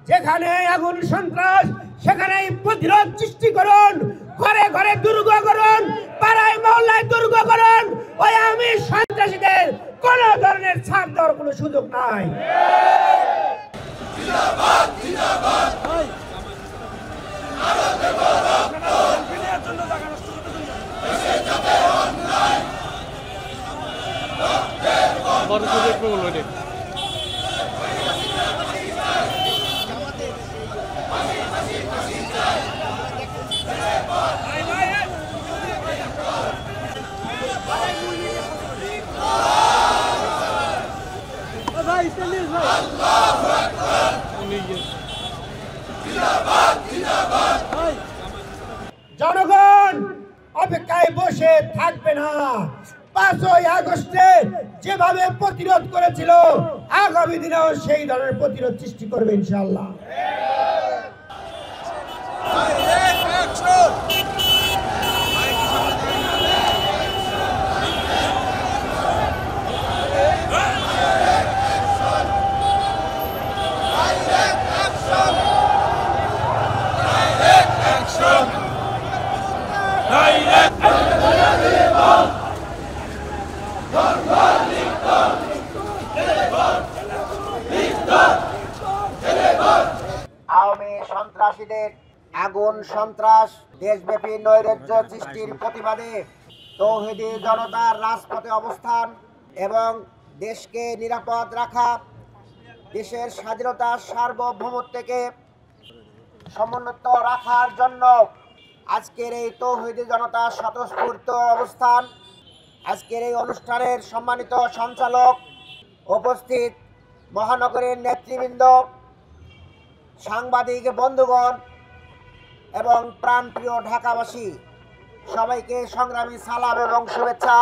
যেখানে আগুন সন্ত্রাস সেখানেই প্রতিরোধ সৃষ্টি করুন, ঘরে ঘরে দুর্গ করুন, পাড়ায় মহল্লায় দুর্গ করুন। ওই আমি সন্ত্রাসীদের কোন ধরনের ছাড় দেওয়ার কোনো সুযোগ নাই। জনগণ অপেক্ষায় বসে থাকবে না। 5ই আগস্টে যেভাবে প্রতিরোধ করেছিল আগামী দিনেও সেই ধরনের প্রতিরোধ সৃষ্টি করবে ইনশাআল্লাহ। আওয়ামী সন্ত্রাসীদের আগুন সন্ত্রাস দেশব্যাপী নৈরাজ্য সৃষ্টির প্রতিবাদে তৌহিদি জনতার রাজপথে অবস্থান এবং দেশকে নিরাপদ রাখা, দেশের স্বাধীনতা সার্বভৌমত্বকে সমুন্নত রাখার জন্য আজকের এই তৌহিদি জনতার স্বতঃস্ফূর্ত অবস্থান। আজকের এই অনুষ্ঠানের সম্মানিত সঞ্চালক, উপস্থিত মহানগরীর নেতৃবৃন্দ, সাংবাদিক বন্ধুগণ এবং প্রাণপ্রিয় ঢাকাবাসী, সবাইকে সংগ্রামী সালাম এবং শুভেচ্ছা।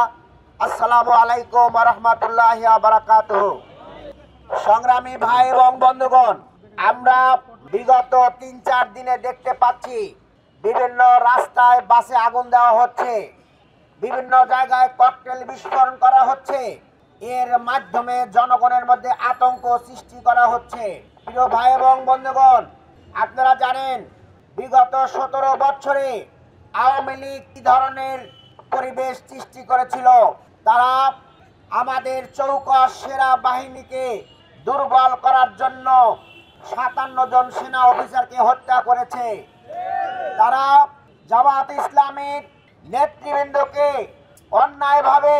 আসসালামু আলাইকুম ওয়া রাহমাতুল্লাহি ওয়া বারাকাতুহু। সংগ্রামী ভাই এবং বন্ধুগণ, আমরা বিগত 3-4 দিনে দেখতে পাচ্ছি বিভিন্ন রাস্তায় বাসে আগুন দেওয়া হচ্ছে, বিভিন্ন জায়গায় ককটেল বিস্ফোরণ করা হচ্ছে। এর মাধ্যমে জনগণের মধ্যে আতঙ্ক সৃষ্টি করা হচ্ছে। প্রিয় ভাই এবং বন্ধুগণ, আপনারা জানেন বিগত 17 বছরে আওয়ামী লীগ কি ধরনের পরিবেশ সৃষ্টি করেছিল। তারা আমাদের চৌকস সেনা বাহিনীকে দুর্বল করার জন্য 57 জন সেনা অফিসারকে হত্যা করেছে। তারা জামাত ইসলামীর নেতৃবৃন্দকে অন্যায়ভাবে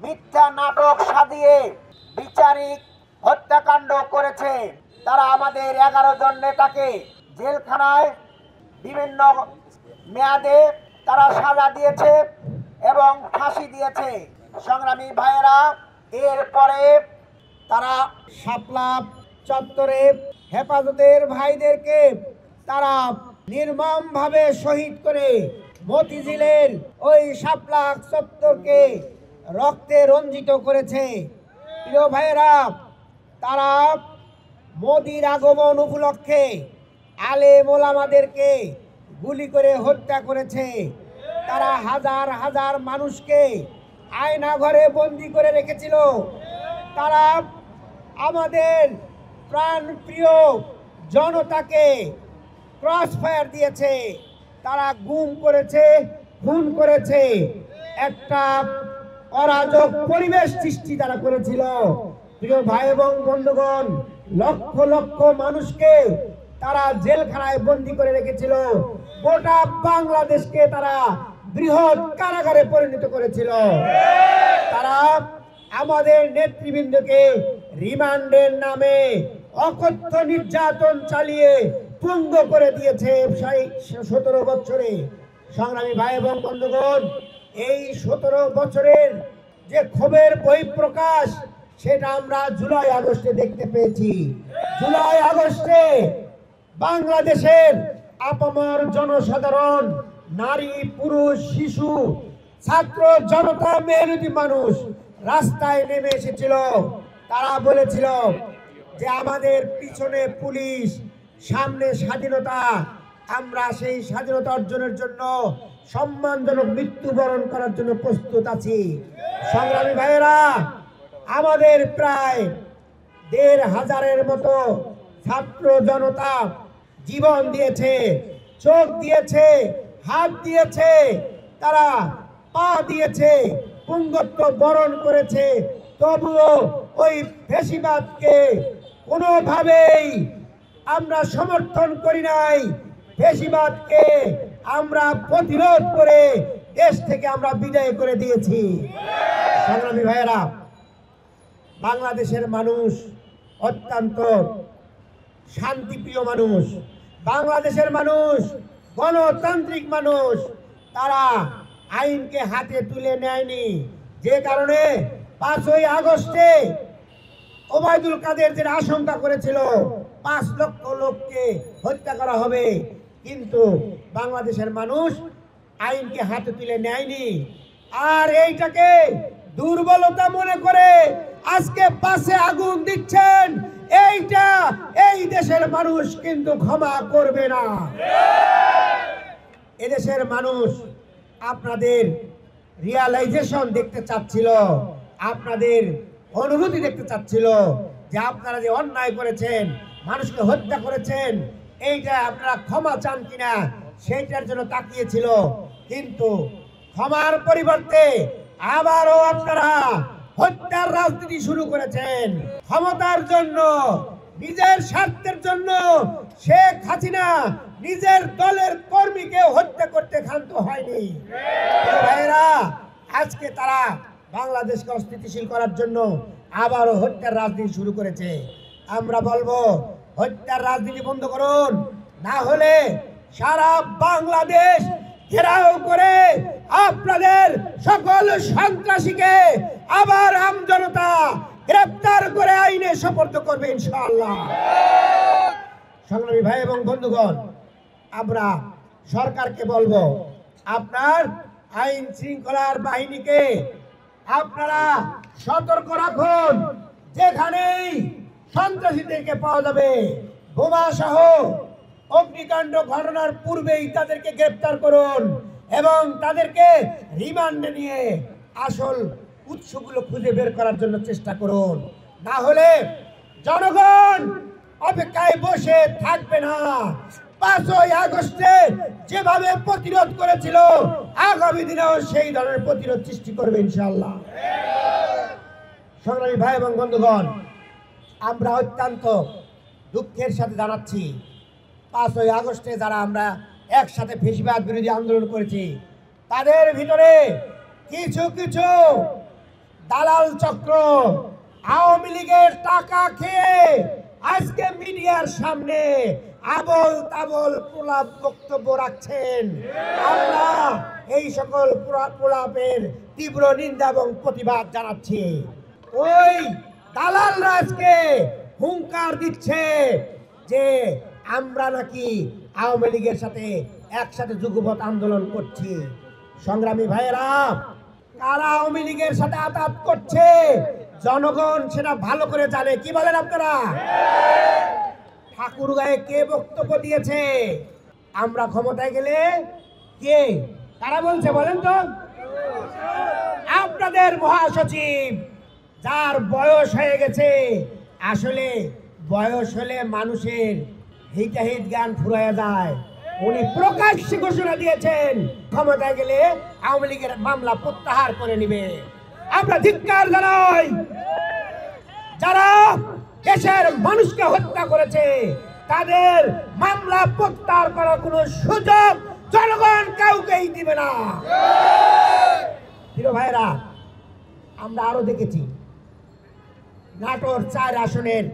মিথ্যা নাটক সাজিয়ে বিচারিক হত্যাকাণ্ড করেছে। তারা আমাদের 11 জন নেতাকে জেলখানায় বিভিন্ন মেয়াদে তারা সাজা দিয়েছে এবং ফাঁসি দিয়েছে। সংগ্রামী ভাইয়েরা, এরপরে তারা শাপলা চত্বরে হেফাজতের ভাইদেরকে তারা নির্মমভাবে শহীদ করে মতিঝিলের ওই শাপলা চত্বরকে রক্তে রঞ্জিত করেছে। প্রিয় ভাইয়েরা, তারা মোদির আগমন উপলক্ষে আলেম ওলামাদেরকে গুলি করে হত্যা করেছে। তারা হাজার হাজার মানুষকে আয়না ঘরে বন্দি করে রেখেছিল। তারা আমাদের প্রাণপ্রিয় জনতাকে ক্রস ফায়ার দিয়েছে, তারা গুম করেছে, খুন করেছে। একটা অরাজক পরিবেশ সৃষ্টি তারা করেছিল। প্রিয় ভাই এবং বন্ধুগণ, লক্ষ লক্ষ মানুষকে তারা জেলখানায় বন্দী করে রেখেছিল। গোটা বাংলাদেশকে তারা বৃহৎ কারাগারে পরিণত করেছিল। তারা আমাদের নেতৃবৃন্দকে রিমান্ডের নামে অকথ্য নির্যাতন চালিয়ে পঙ্গ করে দিয়েছে 17 বছরে। সংগ্রামী ভাই এবং বন্ধুগণ, এই 17 বছরের যে ক্ষোভের বহিঃপ্রকাশ সেটা আমরা জুলাই আগস্টে দেখতে পেয়েছি। জুলাই আগস্টে বাংলাদেশের আপামর জনসাধারণ, নারী, পুরুষ, শিশু, ছাত্র জনতা, মেহনতি মানুষ রাস্তায় নেমে এসেছিল। তারা বলেছিল যে আমাদের পিছনে পুলিশ, সামনে স্বাধীনতা, আমরা সেই স্বাধীনতা অর্জনের জন্য সম্মানজনক মৃত্যুবরণ করার জন্য প্রস্তুত আছি। সংগ্রামী ভাইয়েরা, আমাদের প্রায় 1500-এর মতো ছাত্র জনতা জীবন দিয়েছে, চোখ দিয়েছে, হাত দিয়েছে, তারা পা দিয়েছে, পুঙ্গত্ব বরণ করেছে, তবুও ওই ফ্যাসিবাদকে কোনোভাবেই আমরা সমর্থন করি নাই। ফ্যাসিবাদকে আমরা প্রতিরোধ করে দেশ থেকে আমরা বিদায় করে দিয়েছি। সংগ্রামী ভাইয়েরা, বাংলাদেশের মানুষ অত্যন্ত শান্তিপ্রিয় মানুষ, বাংলাদেশের মানুষ গণতান্ত্রিক মানুষ। তারা আইনকে হাতে তুলে নেয়নি, যে কারণে 5ই আগস্টে ওবায়দুল কাদের যে আশঙ্কা করেছিল 5 লক্ষ লোককে হত্যা করা হবে, কিন্তু বাংলাদেশের মানুষ আইনকে হাতে তুলে নেয়নি। আর এইটাকে দুর্বলতা মনে করে আজকে পাশে আগুন দিচ্ছেন, এইটা এই দেশের মানুষ কিন্তু ক্ষমা করবে না। এদেশের মানুষ আপনাদের রিয়ালাইজেশন দেখতে চাচ্ছিল, আপনাদের অনুভূতি দেখতে চাচ্ছিল যে আপনারা যে অন্যায় করেছেন, মানুষকে হত্যা করেছেন, এইটা আপনারা ক্ষমা চান কিনা সেইটার জন্য তাকিয়েছিল। কিন্তু ক্ষমার পরিবর্তে আবারও আপনারা হত্যার রাজনীতি শুরু করেছেন ক্ষমতার জন্য, নিজের স্বার্থের জন্য। শেখ হাসিনা নিজের দলের কর্মীকে হত্যা করতে ক্ষান্ত হয়নি। ভাইয়েরা, আজকে তারা বাংলাদেশকে অস্থিতিশীল করার জন্য আবারও হত্যার রাজনীতি শুরু করেছে। আমরা বলবো হত্যার রাজনীতি বন্ধ করুন, না হলে সারা বাংলাদেশ ঘেরাও করে আপনাদের সকল সন্ত্রাসীকে আবার আমজনতা গ্রেফতার করে আইনে সোপর্দ করবে ইনশাআল্লাহ। সংগ্রামী ভাই এবং বন্ধুগণ, আমরা সরকারকে বলবো, আপনার আইন শৃঙ্খলার বাহিনীকে আপনারা সতর্ক রাখুন। যেখানেই সন্ত্রাসীদেরকে পাওয়া যাবে বোমা সহ অগ্নিকাণ্ড ঘটনার পূর্বেই তাদেরকে গ্রেফতার করুন এবং তাদেরকে রিমান্ডে নিয়ে আসল উৎসগুলো খুঁজে বের করার জন্য চেষ্টা করুন। না হলে জনগণ অপেক্ষায় বসে থাকবে না। 5ই আগস্টে যেভাবে প্রতিরোধ করেছিল, আগামী দিনেও সেই ধরনের প্রতিরোধ সৃষ্টি করবে ইনশাআল্লাহ। সংগ্রামী ভাই এবং বন্ধুগণ, আমরা অত্যন্ত দুঃখের সাথে জানাচ্ছি 5ই আগস্টে যারা আমরা একসাথে ফ্যাসিবাদ বিরোধী আন্দোলন করেছি, তাদের ভিতরে কিছু কিছু দালাল চক্র আওয়ামী লীগের টাকা খেয়ে আজকে মিডিয়ার সামনে আবল তাবল প্রলাপ বক্তব্য রাখছেন। আমরা এই সকল প্রলাপের তীব্র নিন্দা এবং প্রতিবাদ জানাচ্ছি। ওই দালালরা আজকে হুঙ্কার দিচ্ছে যে আমরা নাকি আওয়ামী লীগের সাথে একসাথে যুগপৎ আন্দোলন করছি। সংগ্রামী ভাইয়েরা, কারা আওয়ামী লীগের সাথে আতাত করছে জনগণ সেটা ভালো করে জানে। কি বলেন আপনারা? ঠাকুরগাঁয়ে কে বক্তব্য দিয়েছে আমরা ক্ষমতায় গেলে? কে, কারা বলছে বলেন তো? আপনাদের মহাসচিব, যার বয়স হয়ে গেছে। আসলে বয়স হলে মানুষের হিতাহিত জ্ঞান ফুরাইয়া যায়। উনি প্রকাশ্যে ঘোষণা দিয়েছেন ক্ষমতায় গেলে আওয়ামী লীগের মামলা প্রত্যাহার করে নিবে। আমরা ধিক্কার জানাই যারা দেশের মানুষকে হত্যা করেছে, তাদের মামলা প্রত্যাহার করার কোনো সুযোগ জনগণ কাউকেই দিবে না। প্রিয় ভাইরা, আমরা আরো দেখেছি নাটোর 4 আসনের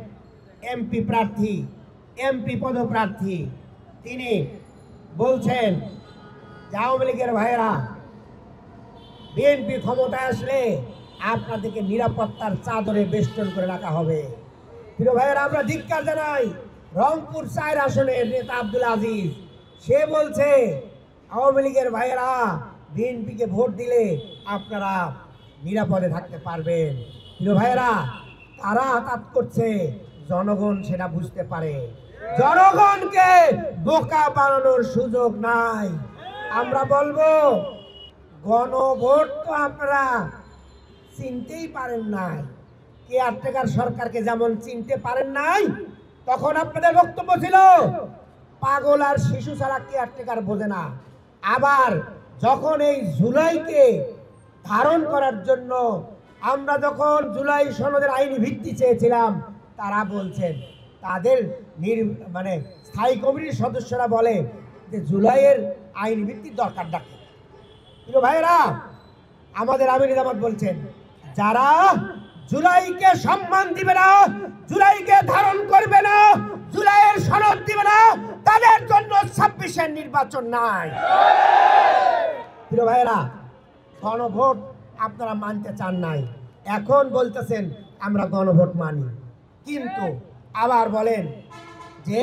এমপি প্রার্থী, এমপি পদপ্রার্থী, তিনি বলছেন যে আওয়ামী লীগের ভাইয়েরা, বিএনপি ক্ষমতায় আসলে আপনাদেরকে নিরাপত্তার চাদরে বেষ্টন করে রাখা হবে। প্রিয় ভাইয়েরা, আমরা ধিক্কার জানাই রংপুর 4 আসনের নেতা আব্দুল আজিজ। সে বলছে আওয়ামী লীগের ভাইয়েরা, বিএনপিকে ভোট দিলে আপনারা নিরাপদে থাকতে পারবেন। প্রিয় ভাইয়েরা, তারা আঘাত করছে, জনগণ সেটা বুঝতে পারে। জনগণকে বোকা বানানোর সুযোগ নাই। আমরা বলবো গণভোট তো আপনারা চিনতেই পারেন নাই, কেয়ারটেকার সরকারকে যেমন চিনতে পারেন নাই, তখন আপনাদের বক্তব্য ছিল পাগল আর শিশু ছাড়া কেয়ারটেকার বোঝে না। আবার যখন এই জুলাইকে ধারণ করার জন্য আমরা যখন জুলাই সনদের আইনি ভিত্তি চেয়েছিলাম, তারা বলছেন তাদের মানে স্থায়ী কমিটির সদস্যরা বলে যে জুলাইয়ের আইনি ভিত্তির দরকার ডাকে। প্রিয় ভাইরা, আমাদের আমির জামাত বলছেন যারা জুলাইকে সম্মান দিবে না, জুলাইকে ধারণ করবে না, জুলাইয়ের সনদ দিবে না, তাদের জন্য 26-এর নির্বাচন নাই। প্রিয় ভাইরা, গণভোট আপনারা মানতে চান নাই, এখন বলতেছেন আমরা গণভোট মানি, কিন্তু আবার বলেন যে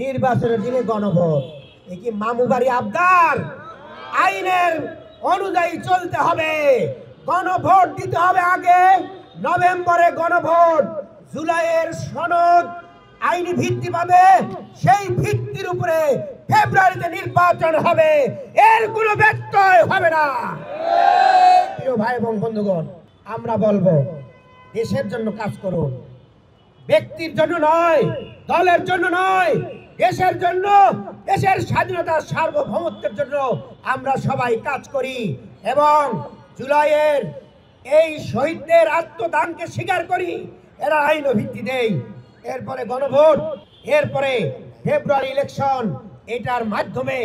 নির্বাচনের দিনে গণভোট। এ কি মামুবাড়ি আবদার? আইনের অনুযায়ী চলতে হবে, গণভোট দিতে হবে আগে, নভেম্বরে গণভোট, জুলাইয়ের সনদ আইনি ভিত্তি পাবে, সেই ভিত্তির উপরে ফেব্রুয়ারিতে নির্বাচন হবে, এর কোনো ব্যত্যয় হবে না। প্রিয় ভাই এবং বন্ধুগণ, আমরা বলবো দেশের জন্য কাজ করুন, ব্যক্তির জন্য নয়, দলের জন্য নয়, দেশের জন্য, দেশের স্বাধীনতা সার্বভৌমত্বের জন্য আমরা সবাই কাজ করি এবং জুলাইয়ের এই শহীদদের আত্মদানকে স্বীকার করি, এরা আইন ভিত্তি দেই, এরপরে গণভোট, এরপরে ফেব্রুয়ারি ইলেকশন, এটার মাধ্যমে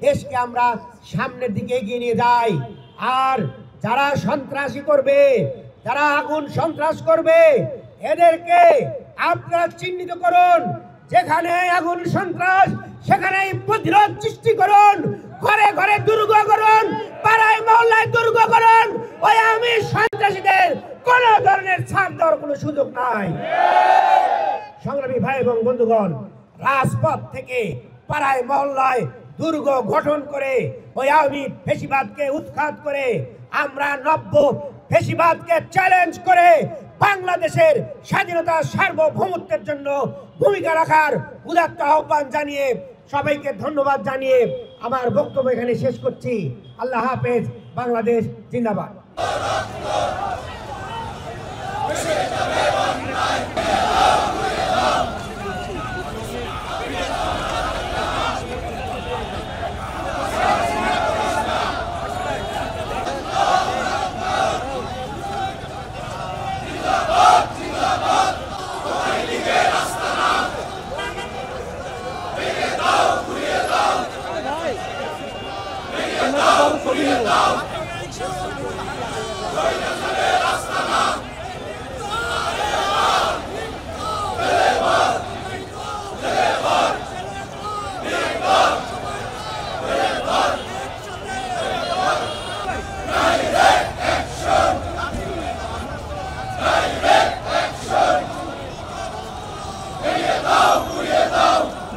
দেশকে আমরা সামনের দিকে এগিয়ে নিয়ে যাই। আর যারা সন্ত্রাসী করবে, যারা আগুন সন্ত্রাস করবে, এদেরকে আপনারা চিহ্নিত করুন, যেখানে আগুন সন্ত্রাস সেখানেই প্রতিরোধ সৃষ্টি করুন, ঘরে ঘরে দুর্গ করুন, পাড়ায় মহল্লায় দুর্গ করুন। ওই আমি সন্ত্রাসীদের কোন ধরনের ছাড় দেওয়ার কোনো সুযোগ নাই। সংগ্রামী ভাই এবং বন্ধুগণ, রাজপথ থেকে পাড়ায় মহল্লায় দুর্গ গঠন করে ওই আওয়ামী ফ্যাসিবাদকে উৎখাত করে আমরা নব্য ফ্যাসিবাদকে চ্যালেঞ্জ করে বাংলাদেশের স্বাধীনতা সার্বভৌমত্বের জন্য ভূমিকা রাখার উদাত্ত আহ্বান জানিয়ে সবাইকে ধন্যবাদ জানিয়ে আমার বক্তব্য এখানে শেষ করছি। আল্লাহ হাফেজ। বাংলাদেশ জিন্দাবাদ।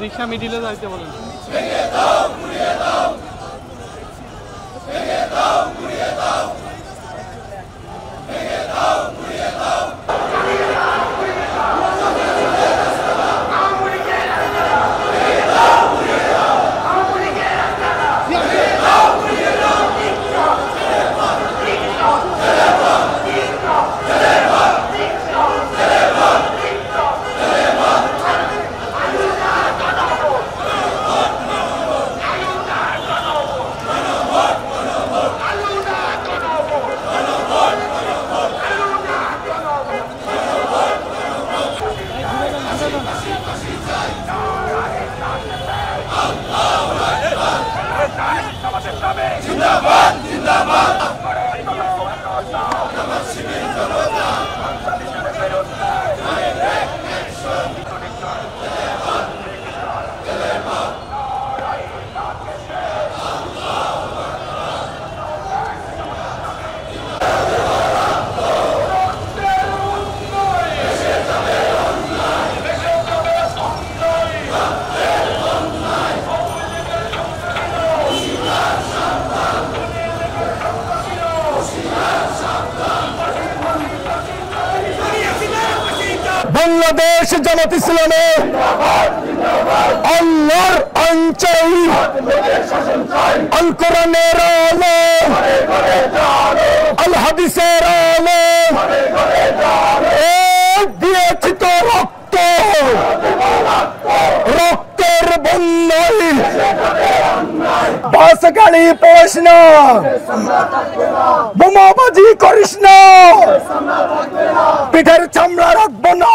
রিক্সা মিডিলে যাইতে বলেন। জিন্দাবাদ জিন্দাবাদ বাংলাদেশ জামাত ইসলামে আল্লাহর আইন চাই, আল কোরআনের আলো, আল হাদিসের আলো, দিয়েছি তো রক্ত কাছে গাড়ি পোষ না, বোমাবাজি করিস না, পিঠের চামড়া রাখবো না।